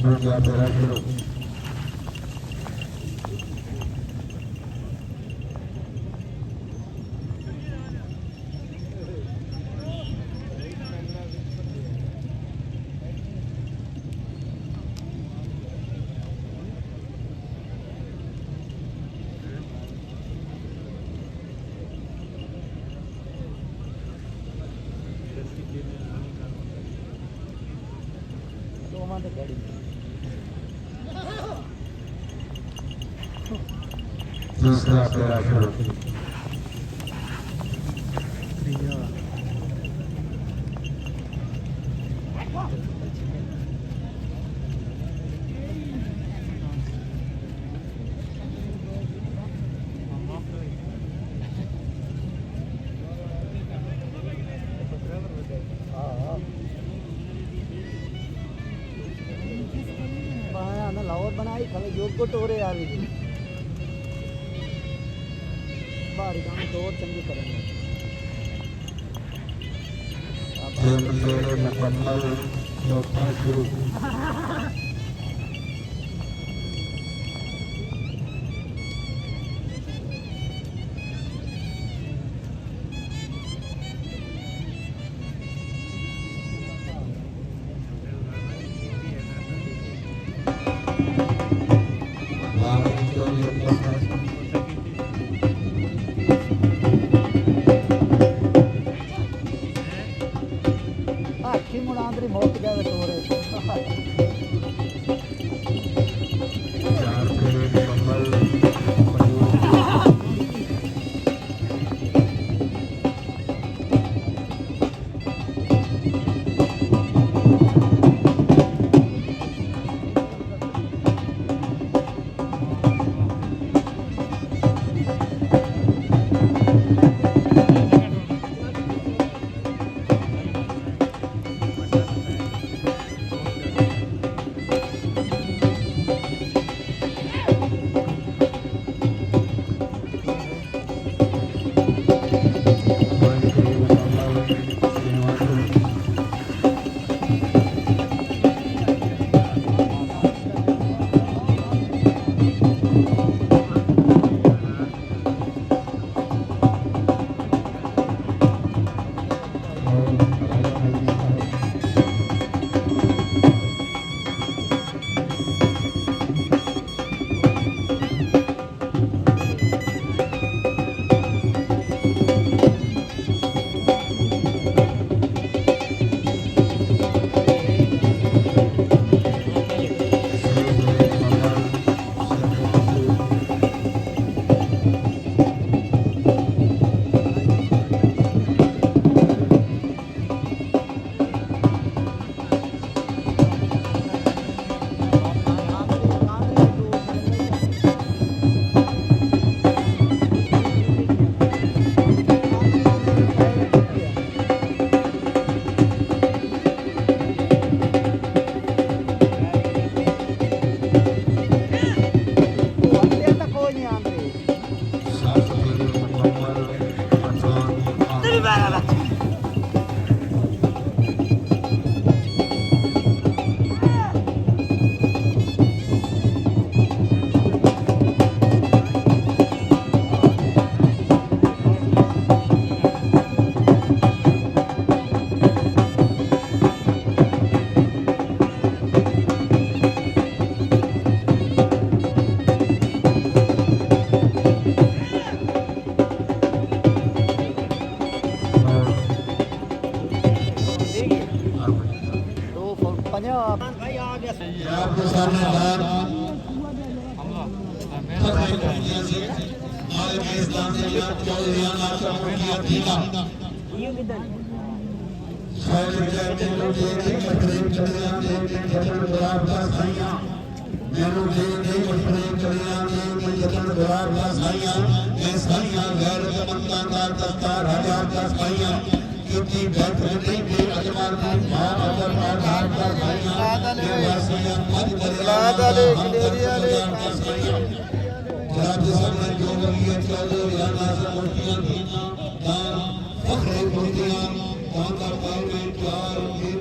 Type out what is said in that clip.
ਦੂਜਾ ਫੇਰਾ ਸ਼ੁਰੂ। तीसरा फेरा शुरू। लाहौर बनाई खले जोधपुर टोरे आ रही बाहरी काम दौड़ चंगी करेंगे। मुकम्मल चौथा शुरू। मुड़ांदरी मौत गया टोरे चार फेरे मुकम्मल। आपके सामने ਮੈਨੂੰ ਦੇ ਦੇ ਵਟਰੇ ਕਰਿਆ ਨੇ ਮਜਤਨ ਦਵਾਰ ਦਾ ਸਾਈਆਂ ਮੈਂ ਸਾਈਆਂ ਗੈਰਤ ਮੰਤਾਂ ਦਾ ਦਸਤਾ ਰਾਜਾ ਦਾ ਸਾਈਆਂ ਕਿਉਂਕਿ ਬੈਠ ਨਹੀਂ ਦੇ ਅਜਮਾਰ ਦੀ ਮਾਂ ਅਦਰ ਆਧਾਰ ਦਾ ਸਾਈਆਂ ਇਹ ਵਾਸੀਆਂ ਮਤ ਬਦਲਾ ਵਾਲੇ ਖਡੇਰੀ ਵਾਲੇ ਰਾਜ ਸਾਹਮਣੇ ਜੋ ਵਲੀਏ ਚਲੋ ਯਾਨਾ ਸਮੋਟੀਆਂ ਦੀਆਂ ਤਾਂ ਫਖਰੇ ਮੁਰਦੀਆਂ ਤਾਂ ਦਾ ਪਾਵੇ ਪਿਆਰ